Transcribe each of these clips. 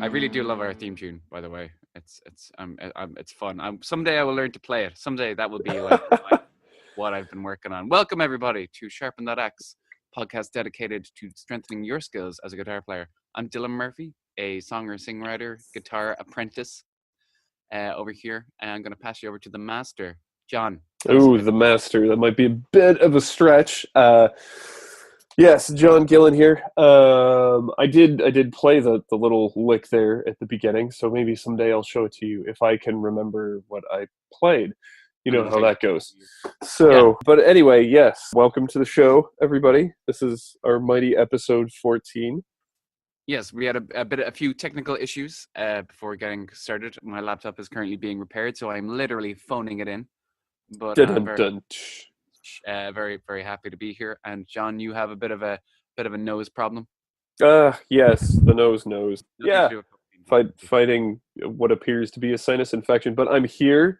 really do love our theme tune, by the way. It's fun. Someday I will learn to play it. Someday that will be like what I've been working on. Welcome everybody to Sharpen That Axe, podcast dedicated to strengthening your skills as a guitar player. I'm Dylan Murphy, a songwriter, guitar apprentice over here, and I'm going to pass you over to the master, John. Ooh, the master. That might be a bit of a stretch. Yes, John Gillen here. I did play the little lick there at the beginning, so maybe someday I'll show it to you if I can remember what I played. You know how that goes. So, But anyway, yes, welcome to the show, everybody. This is our mighty episode 14. Yes, we had a few technical issues before getting started. My laptop is currently being repaired, so I'm literally phoning it in. But I'm very, very happy to be here. And John, you have a bit of a nose problem. Yes, the nose. Yeah, fighting what appears to be a sinus infection, but I'm here,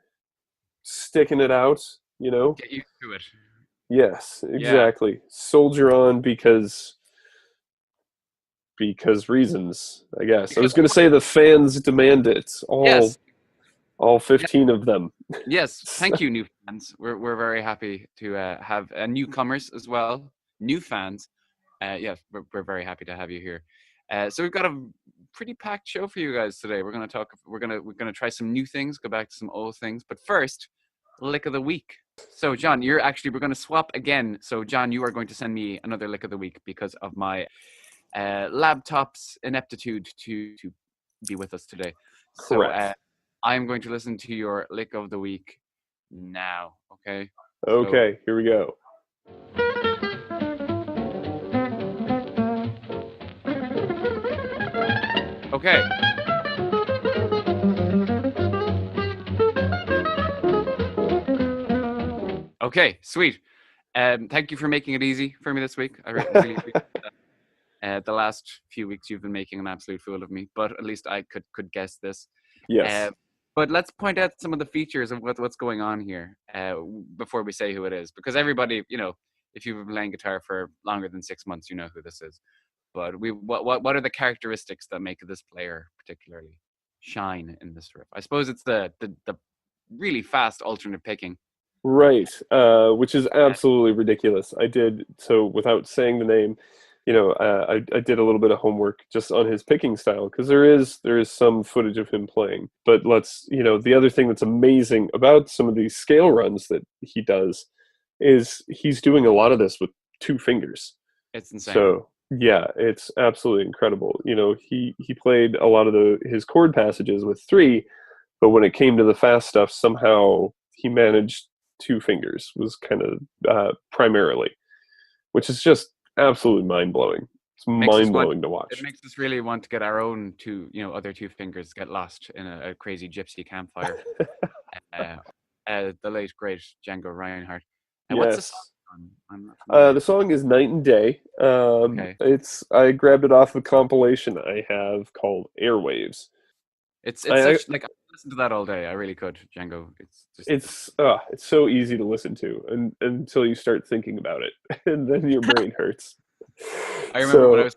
sticking it out. You know, get used to it. Yes, exactly. Yeah. Soldier on because reasons, I guess. I was going to say the fans demand it. All 15 of them. Yes, thank you, new fans. We're very happy to have newcomers as well, new fans. Yes, we're very happy to have you here. So we've got a pretty packed show for you guys today. We're gonna try some new things, go back to some old things. But first, lick of the week. So John, we're gonna swap again. So John, you are going to send me another lick of the week because of my laptop's ineptitude to be with us today. Correct. So I'm going to listen to your lick of the week now, okay? Okay, here we go. Okay. Okay, sweet. Thank you for making it easy for me this week. I really appreciate that. The last few weeks you've been making an absolute fool of me, but at least I could guess this. Yes. But let's point out some of the features of what's going on here before we say who it is. Because everybody, if you've been playing guitar for longer than 6 months, you know who this is. But what are the characteristics that make this player particularly shine in this riff? I suppose it's the really fast alternate picking. Right, which is absolutely ridiculous. I did, so without saying the name, I did a little bit of homework just on his picking style, because there is some footage of him playing. But the other thing that's amazing about some of these scale runs that he does is he's doing a lot of this with 2 fingers. It's insane. So yeah, it's absolutely incredible. He played a lot of his chord passages with 3, but when it came to the fast stuff, somehow he managed 2 fingers was kind of primarily, which is just absolutely mind-blowing. It's mind-blowing to watch. It makes us really want to get our own other 2 fingers get lost in a crazy gypsy campfire. The late great Django Reinhardt. What's the song? The song is Night and Day. Okay. I grabbed it off a compilation I have called Airwaves. I listen to that all day. I really could, Django. It's so easy to listen to, and until you start thinking about it, and then your brain hurts. I remember when I was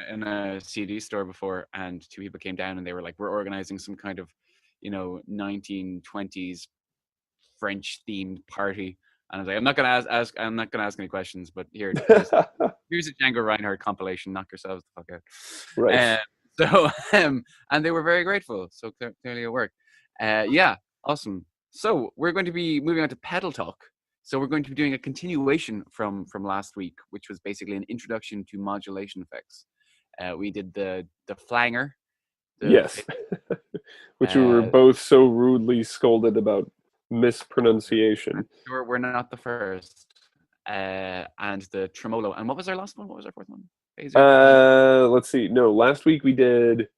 in a CD store before, and 2 people came down, and they were like, "We're organizing some kind of, 1920s French themed party." And I was like, "I'm not gonna ask any questions, but here's a Django Reinhardt compilation. Knock yourselves the fuck out." Right. So, and they were very grateful. So clearly it worked. Yeah, awesome. So we're going to be moving on to pedal talk. So we're going to be doing a continuation from last week, which was basically an introduction to modulation effects. We did the flanger. Yes, which we were both so rudely scolded about mispronunciation. Sure, we're not the first. And the tremolo. And what was our last one? What was our 4th one? Let's see. No, last week we did.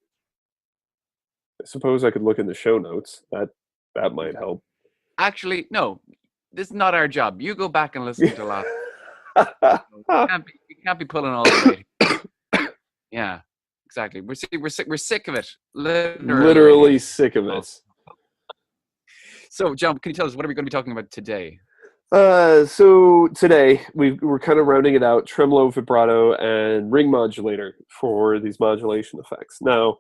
I suppose I could look in the show notes. That might help. Actually, no. This is not our job. You go back and listen to last. We can't be pulling all the way. Yeah, exactly. We're sick of it. Literally sick of it. So, John, can you tell us what are we going to be talking about today? So today we're kind of rounding it out: tremolo, vibrato, and ring modulator for these modulation effects. Now,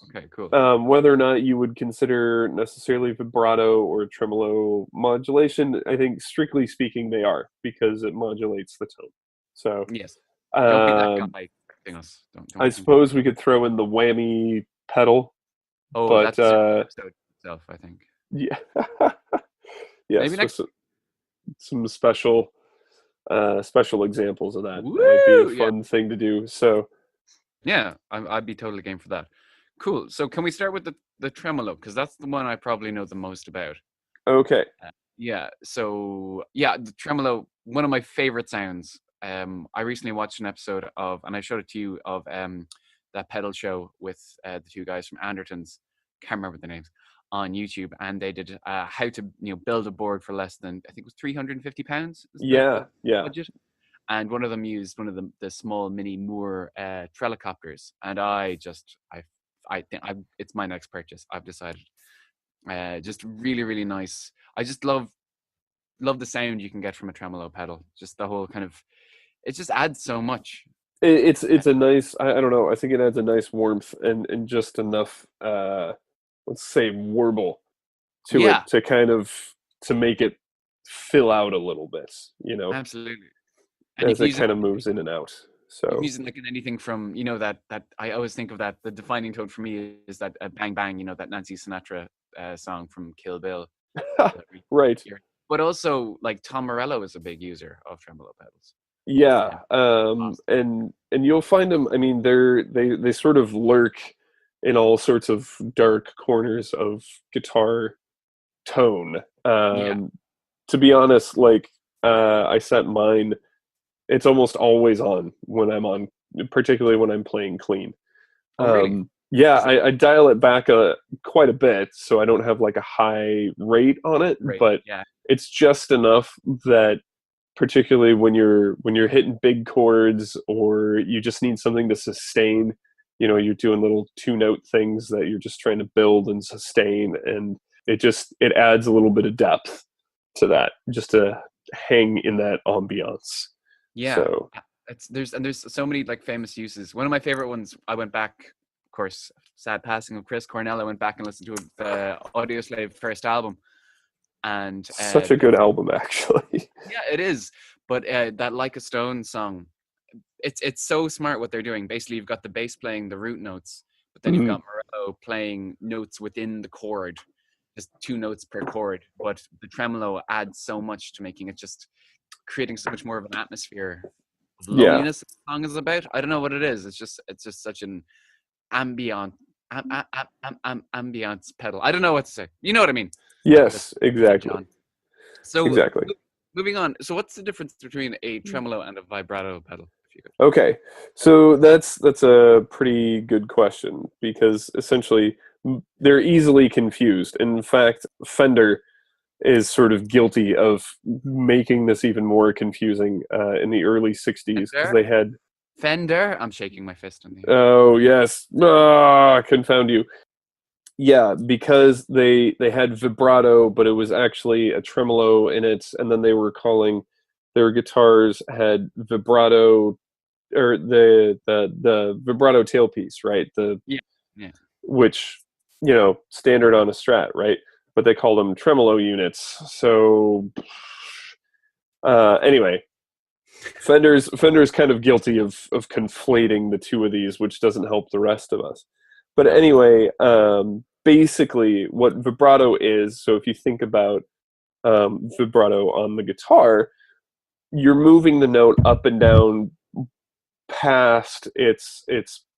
Okay, cool. Whether or not you would consider necessarily vibrato or tremolo modulation, I think strictly speaking they are, because it modulates the tone. So Yes. Don't be that um, guy correcting us. I Don't think that. suppose we could throw in the whammy pedal, Oh, but that's an episode itself, I think. yeah, Maybe yes, with next. some special examples of that. That might be a Woo! Yeah. fun thing to do. So Yeah, I'd be totally game for that. Cool. So can we start with the tremolo? Because that's the one I probably know the most about. okay, Yeah. So yeah, the tremolo, one of my favorite sounds. I recently watched an episode of, and I showed it to you, of that pedal show with the two guys from Andertons. Can't remember the names, on YouTube, and they did how to build a board for less than, I think it was £350 is yeah, the yeah. budget. And one of them used one of the small mini Moore Trelicopters, and I think it's my next purchase. I've decided. Just really really nice. I just love the sound you can get from a tremolo pedal. Just the whole kind of, it just adds so much. It's a nice. I don't know. I think it adds a nice warmth and just enough. Let's say warble to Yeah, it to kind of to make it fill out a little bit. absolutely. And As it kind of moves in and out. you can So use it like in anything from that I always think of that the defining tone for me is that Bang Bang, that Nancy Sinatra song from Kill Bill. That we right. hear. But also, like, Tom Morello is a big user of tremolo pedals. Yeah, Yeah, awesome. and you'll find them. I mean, they sort of lurk in all sorts of dark corners of guitar tone. Yeah. To be honest, like I set mine. It's almost always on when I'm on, particularly when I'm playing clean. Oh, really? Yeah, Is it I dial it back quite a bit, so I don't have like a high rate on it, great? but Yeah. it's just enough that particularly when you're hitting big chords or you just need something to sustain, you're doing little two note things that you're just trying to build and sustain, and it adds a little bit of depth to that just to hang in that ambiance. Yeah. So There's so many like famous uses. One of my favorite ones, I went back, of course, sad passing of Chris Cornell. I went back and listened to the Audioslave first album, and such a good album, actually. yeah, it is. But that Like a Stone song, it's so smart what they're doing. Basically, you've got the bass playing the root notes, but then you've Mhm. got Morello playing notes within the chord, just two notes per chord. But the tremolo adds so much to making it just creating so much more of an atmosphere of Yeah. loneliness the song is about. I don't know what it is. It's just such an ambient ambiance pedal. I don't know what to say. You know what I mean? That's Yes, John. exactly. So Exactly. moving on. So what's the difference between a tremolo and a vibrato pedal? If you could. Okay, so that's a pretty good question because essentially they're easily confused. In fact, Fender is sort of guilty of making this even more confusing in the early '60s because Fender. they had Fender. I'm shaking my fist in the air. oh yes, confound you. Yeah, because they had vibrato, but it was actually a tremolo in it, and then they were calling their guitars had vibrato or the vibrato tailpiece, right? The Yeah. Yeah. which standard on a Strat, right? But they call them tremolo units. So anyway, Fender's kind of guilty of conflating the two of these, which doesn't help the rest of us. But anyway, basically, what vibrato is. So if you think about vibrato on the guitar, you're moving the note up and down past its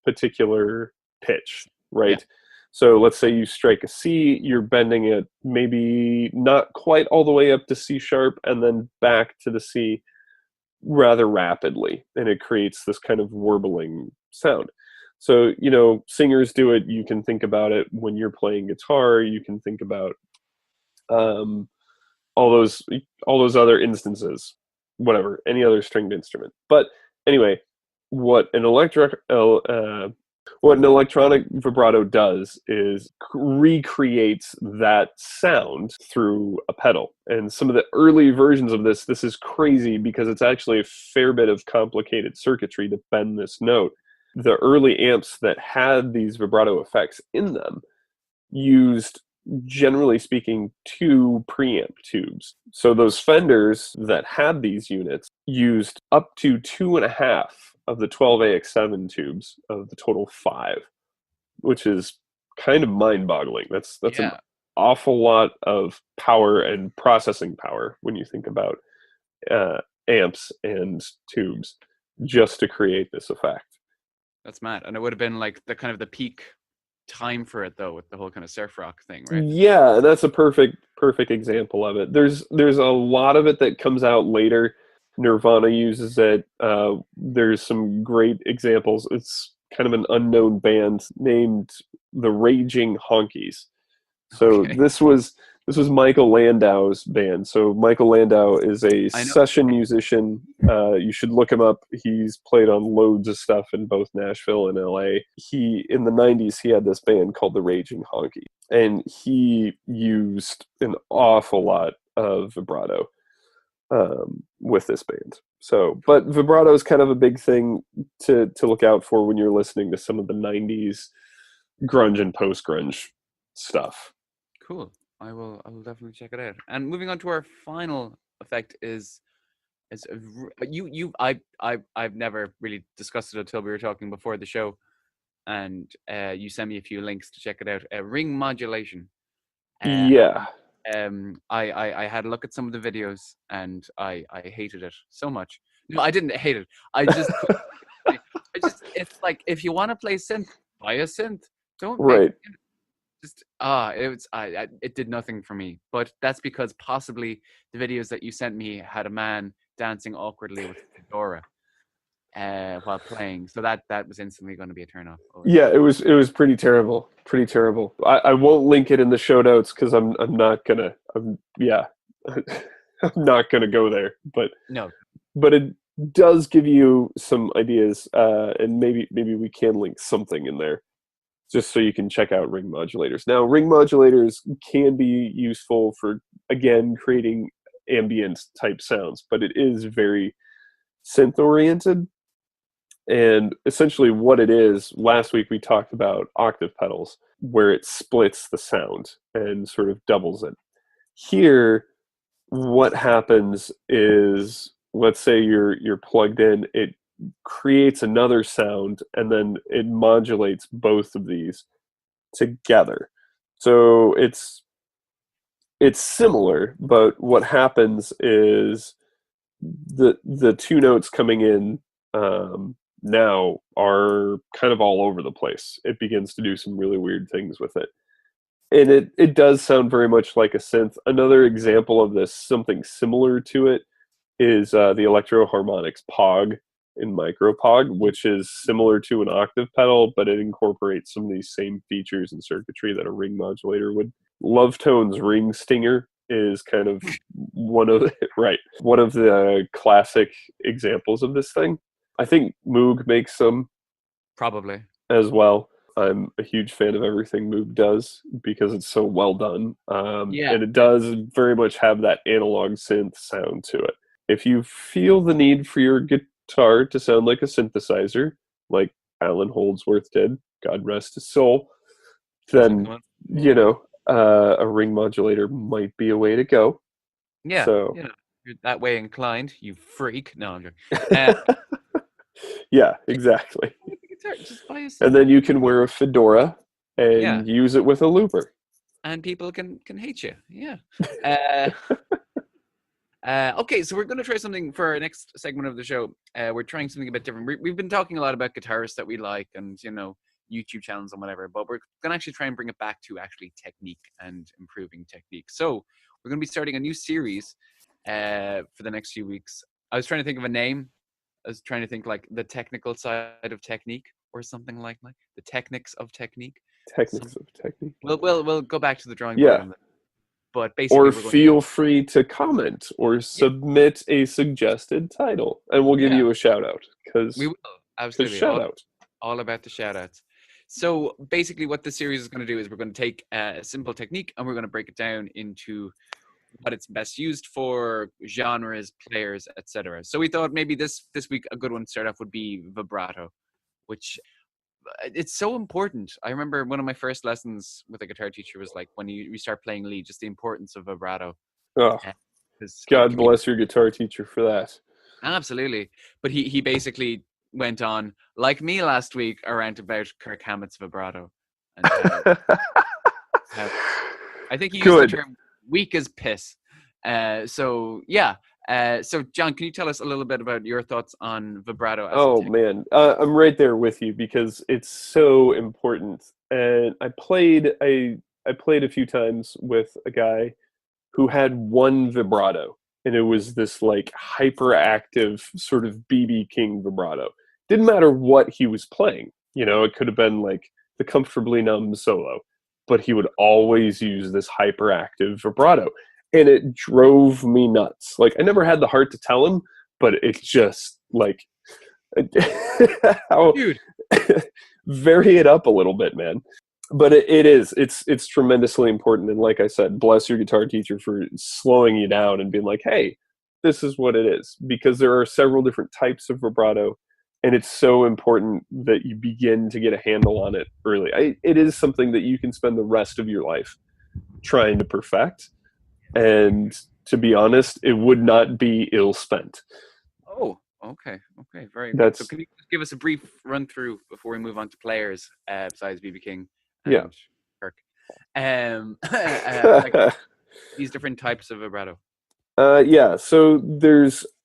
particular pitch, Yeah. right? So let's say you strike a C, you're bending it maybe not quite all the way up to C sharp and then back to the C rather rapidly, and it creates this kind of warbling sound. So, singers do it. You can think about it when you're playing guitar. You can think about um, all those other instances, whatever, any other stringed instrument. But anyway, what an electronic vibrato does is recreates that sound through a pedal. And some of the early versions of this is crazy because it's actually a fair bit of complicated circuitry to bend this note. the early amps that had these vibrato effects in them used, generally speaking, 2 preamp tubes. So those Fenders that had these units used up to 2.5 of the 12AX7 tubes of the total 5, which is kind of mind-boggling. That's an Yeah, awful lot of power and processing power when you think about amps and tubes just to create this effect. that's mad. And it would have been like the kind of the peak time for it though, with the whole kind of surf rock thing, right? Yeah, and that's a perfect example of it. There's a lot of it that comes out later. Nirvana uses it. There's some great examples. It's kind of an unknown band named the Raging Honkies. So Okay. this was Michael Landau's band. So Michael Landau is a I know. session musician. You should look him up. He's played on loads of stuff in both Nashville and LA. He in the 90s he had this band called the Raging Honky, and he used an awful lot of vibrato with this band. So, but vibrato is kind of a big thing to look out for when you're listening to some of the 90s grunge and post grunge stuff. Cool. I will definitely check it out. And moving on to our final effect is I've never really discussed it until we were talking before the show, and you sent me a few links to check it out. Ring modulation. Yeah. I had a look at some of the videos, and I hated it so much. No, I didn't hate it. I just it's like, if you want to play synth, buy a synth. Don't make Right. just it did nothing for me. But that's because possibly the videos that you sent me had a man dancing awkwardly with a fedora while playing. So that was instantly going to be a turn off. Yeah, it was pretty terrible. Pretty terrible. I won't link it in the show notes because I'm not gonna yeah. I'm not gonna go there. No. But it does give you some ideas, and maybe we can link something in there just so you can check out ring modulators. Now, ring modulators can be useful for, again, creating ambient type sounds, but it is very synth oriented. And essentially what it is, last week we talked about octave pedals, where it splits the sound and sort of doubles it. Here, what happens is, let's say you're plugged in, it creates another sound, and then it modulates both of these together. So it's similar, but what happens is the two notes coming in now are kind of all over the place. It begins to do some really weird things with it. And it does sound very much like a synth. Another example of this, something similar to it, is the Electro Harmonix Pog in MicroPog, which is similar to an octave pedal, but it incorporates some of these same features and circuitry that a ring modulator would. Love Tone's Ring Stinger is kind of one of the classic examples of this thing. I think Moog makes some Probably. as well. I'm a huge fan of everything Moog does because it's so well done. Yeah. And it does very much have that analog synth sound to it. If you feel the need for your guitar to sound like a synthesizer, like Alan Holdsworth did, God rest his soul, then, a ring modulator might be a way to go. Yeah. So, You're that way inclined, you freak. No, I'm joking. yeah, exactly. Just buy a synth. And then you can wear a fedora and Yeah. use it with a looper. And people can hate you. Yeah. Okay, so we're going to try something for our next segment of the show. We're trying something a bit different. We've been talking a lot about guitarists that we like and, YouTube channels and whatever, but we're going to actually try and bring it back to actually technique and improving technique. So we're going to be starting a new series for the next few weeks. I was trying to think of a name. I was trying to think like the technical side of technique or something like the techniques of technique. Techniques of technique. We'll go back to the drawing board on that. But basically, or feel free to comment or submit a suggested title, and we'll give you a shout out because we will absolutely shout out. All about the shout outs. So basically, what the series is going to do is we're going to take a simple technique and we're going to break it down into what it's best used for, genres, players, etc. So we thought maybe this week a good one to start off would be vibrato, which it's so important. I remember one of my first lessons with a guitar teacher was like when you start playing lead, just the importance of vibrato. Oh, Because it God can be bless your guitar teacher for that. absolutely. But he basically went on like me last week around about Kirk Hammett's vibrato and how I think he used the Good. term weak as piss. So yeah. So John, can you tell us a little bit about your thoughts on vibrato as a Oh tech? man, I'm right there with you because it's so important. And I played a few times with a guy who had one vibrato, and it was this like hyperactive sort of BB King vibrato. Didn't matter what he was playing, you know, it could have been like the Comfortably Numb solo, but he would always use this hyperactive vibrato, and it drove me nuts. Like I never had the heart to tell him, but it just like how Dude, vary it up a little bit, man. But it's tremendously important. And like I said, bless your guitar teacher for slowing you down and being like, hey, this is what it is, because there are several different types of vibrato, and it's so important that you begin to get a handle on it early. It is something that you can spend the rest of your life trying to perfect, and to be honest, it would not be ill spent. oh, okay, very good. So That's can you just give us a brief run through before we move on to players besides BB King yeah. and Kirk? Like these different types of vibrato. Yeah, so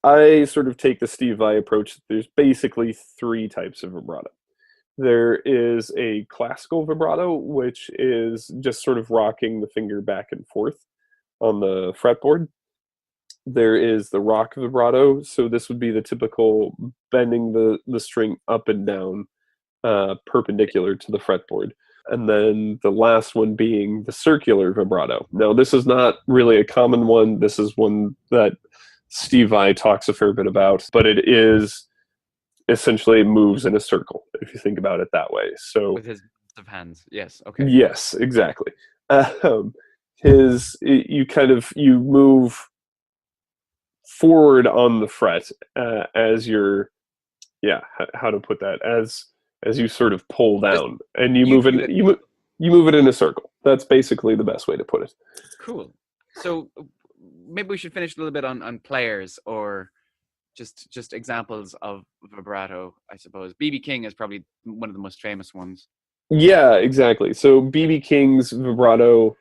I sort of take the Steve Vai approach. There's basically three types of vibrato. There is a classical vibrato, which is just sort of rocking the finger back and forth on the fretboard. There is the rock vibrato, so this would be the typical bending the string up and down perpendicular to the fretboard. And then the last one being the circular vibrato. Now, this is not really a common one. This is one that Steve Vai talks a fair bit about, but it is essentially moves in a circle, if you think about it that way. So, With his massive hands. Yes. Okay. yes, exactly. You move forward on the fret as you're, yeah, how to put that, as you sort of pull Just down, and you you move do it it. you move it in a circle. That's basically the best way to put it. Cool. So maybe we should finish a little bit on players or just examples of vibrato. I suppose BB King is probably one of the most famous ones. Yeah, exactly. So BB King's vibrato,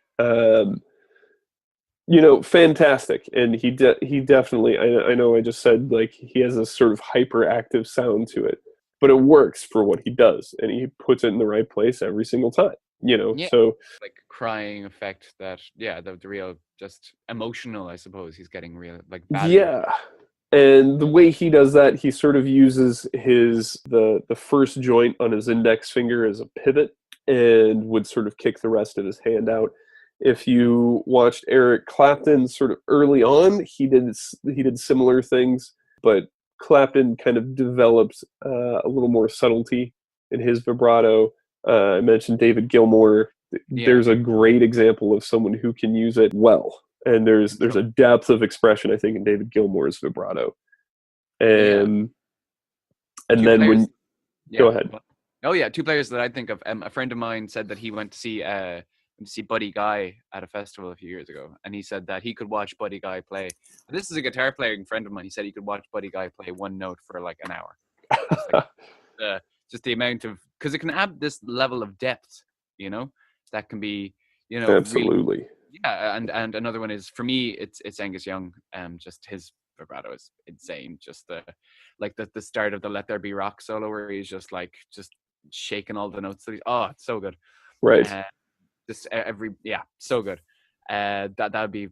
fantastic, and he definitely. I know I just said like he has a sort of hyperactive sound to it, but it works for what he does, and he puts it in the right place every single time. Yeah. So Like crying effect that yeah the real just emotional I suppose he's getting real like value. yeah, and the way he does that, he sort of uses the first joint on his index finger as a pivot, and would sort of kick the rest of his hand out. If you watched Eric Clapton sort of early on, he did similar things, but Clapton kind of developed a little more subtlety in his vibrato. I mentioned David Gilmour. Yeah. There's a great example of someone who can use it well, and there's So a depth of expression, I think, in David Gilmour's vibrato. yeah, And two then players. when Yeah. go ahead. Oh yeah, two players that I think of. A friend of mine said that he went to see Buddy Guy at a festival a few years ago, and he said that he could watch Buddy Guy play. This is a guitar playing friend of mine. He said he could watch Buddy Guy play one note for like an hour. Just like just the amount of because it can add this level of depth, you know, that can be really Absolutely. yeah. And another one is for me, it's Angus Young. Just his vibrato is insane. Just the start of the Let There Be Rock solo where he's just shaking all the notes. Oh, it's so good. Right. Uh, just so good. That would be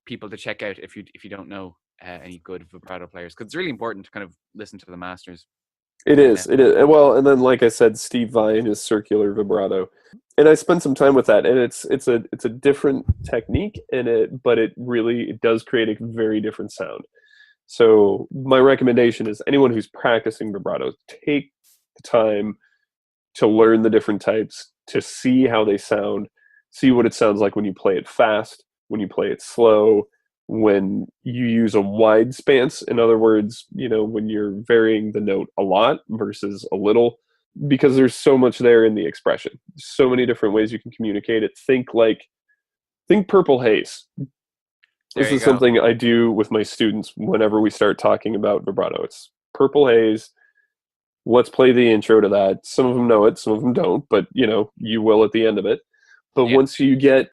people to check out if you don't know any good vibrato players because it's really important to kind of listen to the masters. It Uh, is. It is. Well, and then like I said, Steve Vai and his circular vibrato, and I spent some time with that, and it's a different technique in it, but it does create a very different sound. So my recommendation is anyone who's practicing vibrato, take the time to learn the different types, to see how they sound, see what it sounds like when you play it fast, when you play it slow, when you use a wide stance. In other words, when you're varying the note a lot versus a little, because there's so much there in the expression. So many different ways you can communicate it. Think Purple Haze. There This you is go. something I do with my students whenever we start talking about vibrato. It's Purple Haze. Let's play the intro to that. Some of them know it, some of them don't, but you will at the end of it. But Yeah. once you get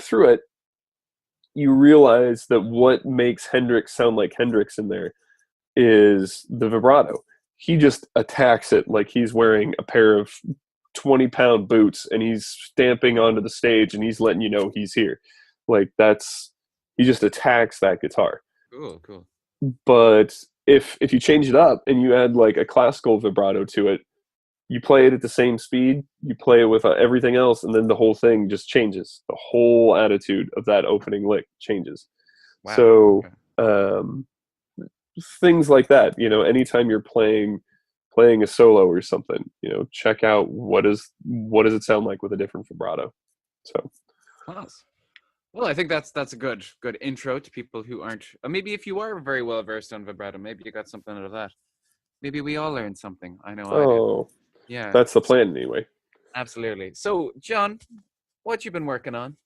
through it, you realize that what makes Hendrix sound like Hendrix in there is the vibrato. He just attacks it like he's wearing a pair of 20-pound boots and he's stamping onto the stage and he's letting you know he's here. Like he just attacks that guitar. Cool, cool. But if you change it up and you add like a classical vibrato to it, you play it at the same speed, you play it with everything else, and then the whole thing just changes. The whole attitude of that opening lick changes. Wow. So Okay. things like that, anytime you're playing a solo or something, check out what does it sound like with a different vibrato. So Class. Well, I think that's a good intro to people who aren't. Or maybe if you are very well versed on vibrato, maybe you got something out of that. Maybe we all learned something. I know I did. oh, Yeah. that's the plan anyway. Absolutely. So, John, what you been working on?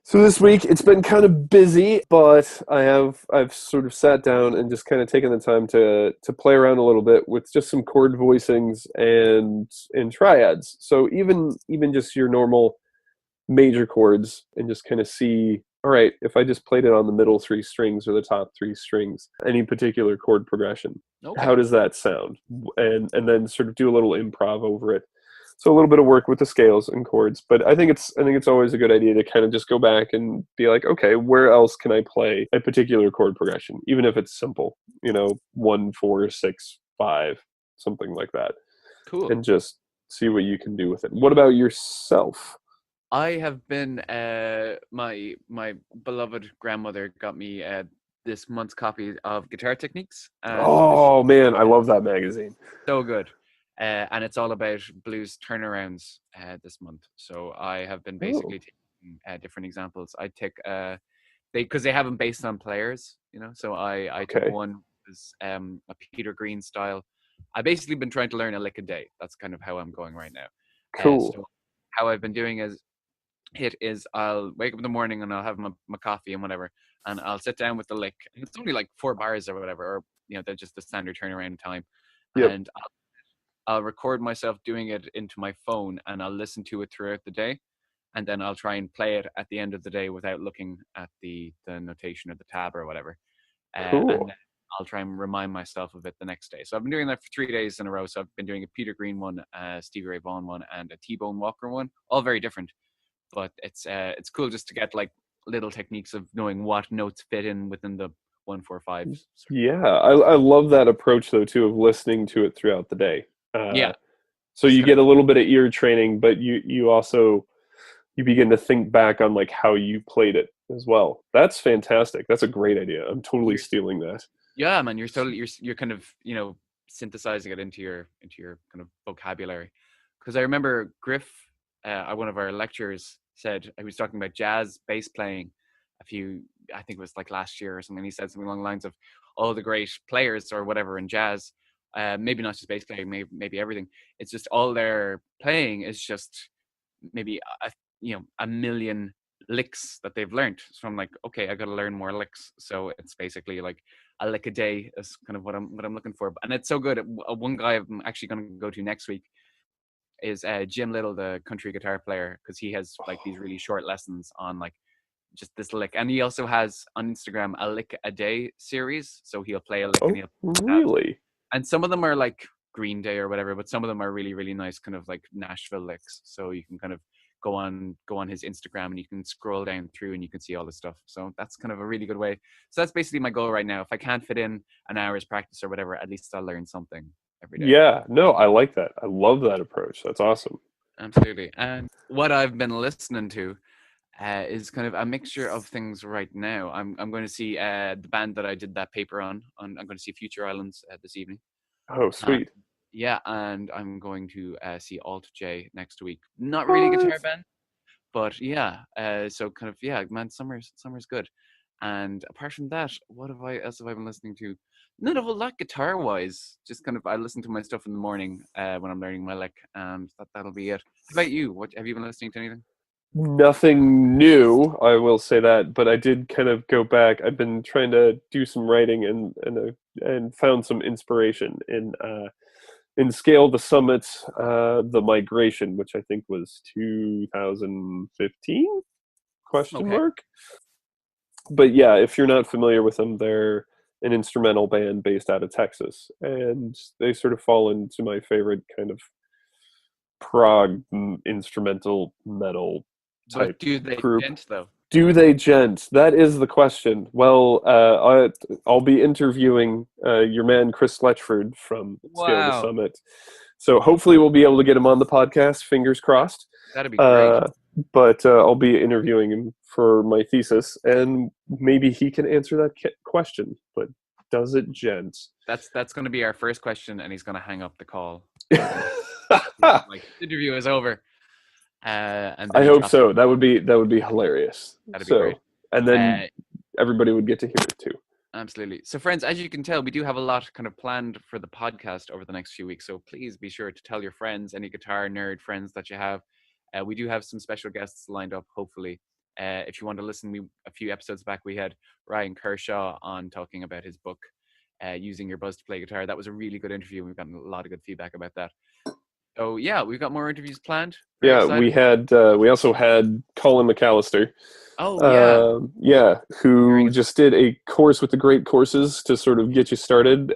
So this week it's been kind of busy, but I've sort of sat down and just kind of taken the time to play around a little bit with just some chord voicings and triads. So even just your normal major chords, and just kind of see, all right, if I just played it on the middle three strings or the top three strings, any particular chord progression, how Okay. does that sound? And then sort of do a little improv over it. So a little bit of work with the scales and chords, but I think it's always a good idea to kind of just go back and be like, okay, where else can I play a particular chord progression, even if it's simple, 1, 4, 6, 5, something like that, Cool. and just see what you can do with it. What about yourself? I have been my beloved grandmother got me this month's copy of Guitar Techniques, and Oh man, I love that magazine. so good. And it's all about blues turnarounds this month. So I have been Oh, basically taking different examples. I take because they have them based on players, So I took okay, one was a Peter Green style. I basically been trying to learn a lick a day. That's kind of how I'm going right now. cool. So how I've been doing is I'll wake up in the morning and I'll have my coffee and whatever, and I'll sit down with the lick. And it's only like 4 bars or whatever, or they're just the standard turnaround time, Yep. and I'll record myself doing it into my phone and I'll listen to it throughout the day. And then I'll try and play it at the end of the day without looking at the notation or the tab or whatever. And Cool. then I'll try and remind myself of it the next day. So I've been doing that for 3 days in a row. So I've been doing a Peter Green one, a Stevie Ray Vaughan one, and a T-Bone Walker one, all very different. But it's cool just to get like little techniques of knowing what notes fit in within the 1 4 5. Yeah, I love that approach though too, of listening to it throughout the day. Yeah, So just you kind get of a little bit of ear training, but you also you begin to think back on like how you played it as well. That's fantastic. That's a great idea. I'm totally you're stealing that. yeah, man, you're kind of synthesizing it into your kind of vocabulary. Because I remember Griff, at one of our lectures, said he was talking about jazz bass playing a few, I think it was like last year or something. He said something along the lines of all the great players or whatever in jazz, maybe not just bass playing, maybe everything. It's just all their playing is just maybe a million licks that they've learned. So I'm like, okay, I got to learn more licks. So it's basically like a lick a day is kind of what I'm looking for. And it's so good. One guy I'm actually going to go to next week is Jim Little, the country guitar player, because he has like these really short lessons on like just this lick, and he also has on Instagram a lick a day series. So he'll play a lick and Oh, he'll tabs, really? and some of them are like Green Day or whatever, but some of them are really really nice, kind of like Nashville licks. So you can kind of go on his Instagram and you can scroll down through and you can see all the stuff. So that's kind of a really good way. So that's basically my goal right now. If I can't fit in an hour's practice or whatever, at least I'll learn something every day. Yeah, no, I like that. I love that approach. That's awesome. Absolutely. And what I've been listening to is kind of a mixture of things right now. I'm going to see the band that I did that paper on. I'm going to see Future Islands this evening. Oh, Uh, sweet. yeah, and I'm going to see Alt J next week. Not really a guitar What? band, but yeah. So kind of yeah, man. Summer's good. And apart from that, what have I else have I been listening to? Not a whole lot guitar wise. Just kind of I listen to my stuff in the morning when I'm learning my lick, and that'll be it. How about you? What have you been listening to anything? Nothing new, I will say that, but I did kind of go back. I've been trying to do some writing and found some inspiration in Scale the Summit, the Migration, which I think was 2015 question Okay. mark. But yeah, if you're not familiar with them, they're an instrumental band based out of Texas, and they sort of fall into my favorite kind of prog instrumental metal type But do they group. dent though? Do they, gent? That is the question. Well, I'll be interviewing your man Chris Sletchford from Scale the Wow, Summit, so hopefully we'll be able to get him on the podcast. Fingers crossed. that'd be great. Uh, but I'll be interviewing him for my thesis, and maybe he can answer that question. But does it, gent? That's going to be our first question, and he's going to hang up the call. Like the interview is over, and then I he hope drops so. it. That would be hilarious. That'd be So, great. and Uh, then everybody would get to hear it too. Absolutely. So, friends, as you can tell, we do have a lot kind of planned for the podcast over the next few weeks. So, please be sure to tell your friends, any guitar nerd friends that you have. We do have some special guests lined up, hopefully. If you want to listen, a few episodes back, we had Ryan Kershaw on talking about his book, Using Your Buzz to Play Guitar. That was a really good interview. We've gotten a lot of good feedback about that. So, yeah, we've got more interviews planned. Very Yeah, excited. we also had Colin McAllister. Oh, yeah. Yeah, Very who good. just did a course with the Great Courses to sort of get you started.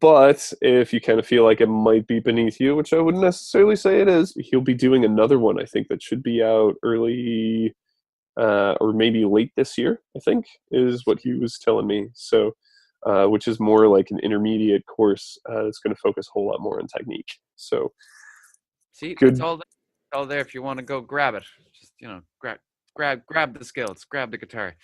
But if you kind of feel like it might be beneath you, which I wouldn't necessarily say it is, he'll be doing another one. I think that should be out early or maybe late this year. I think is what he was telling me. So, which is more like an intermediate course. That's going to focus a whole lot more on technique. So See, it's good. all there if you want to go grab it. Just, grab the skills, grab the guitar,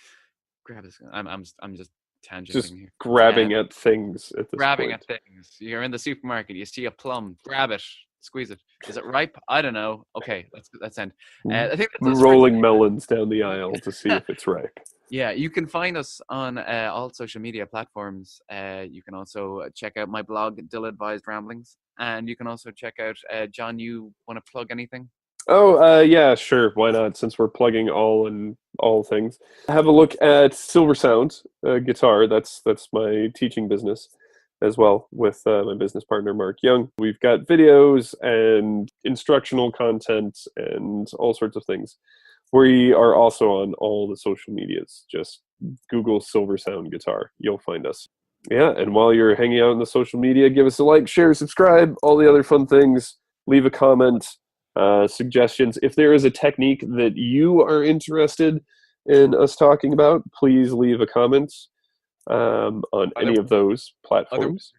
grab this. I'm just Just tangenting here. grabbing at things at this Grabbing point. at things. You're in the supermarket. You see a plum. Grab it. Squeeze it. Is it ripe? I don't know. Okay, let's end. I think that's us for Rolling today. melons down the aisle to see if it's ripe. Yeah, you can find us on all social media platforms. You can also check out my blog, Dill Advised Ramblings, and you can also check out John. You want to plug anything? Oh, yeah, sure. Why not? Since we're plugging all things, have a look at Silver Sound Guitar. That's my teaching business as well with my business partner Mark Young. We've got videos and instructional content and all sorts of things. We are also on all the social medias. Just Google Silver Sound Guitar. You'll find us. Yeah, and while you're hanging out in the social media, give us a like, share, subscribe, all the other fun things. Leave a comment, suggestions. If there is a technique that you are interested in us talking about, please leave a comment on any of those Other platforms.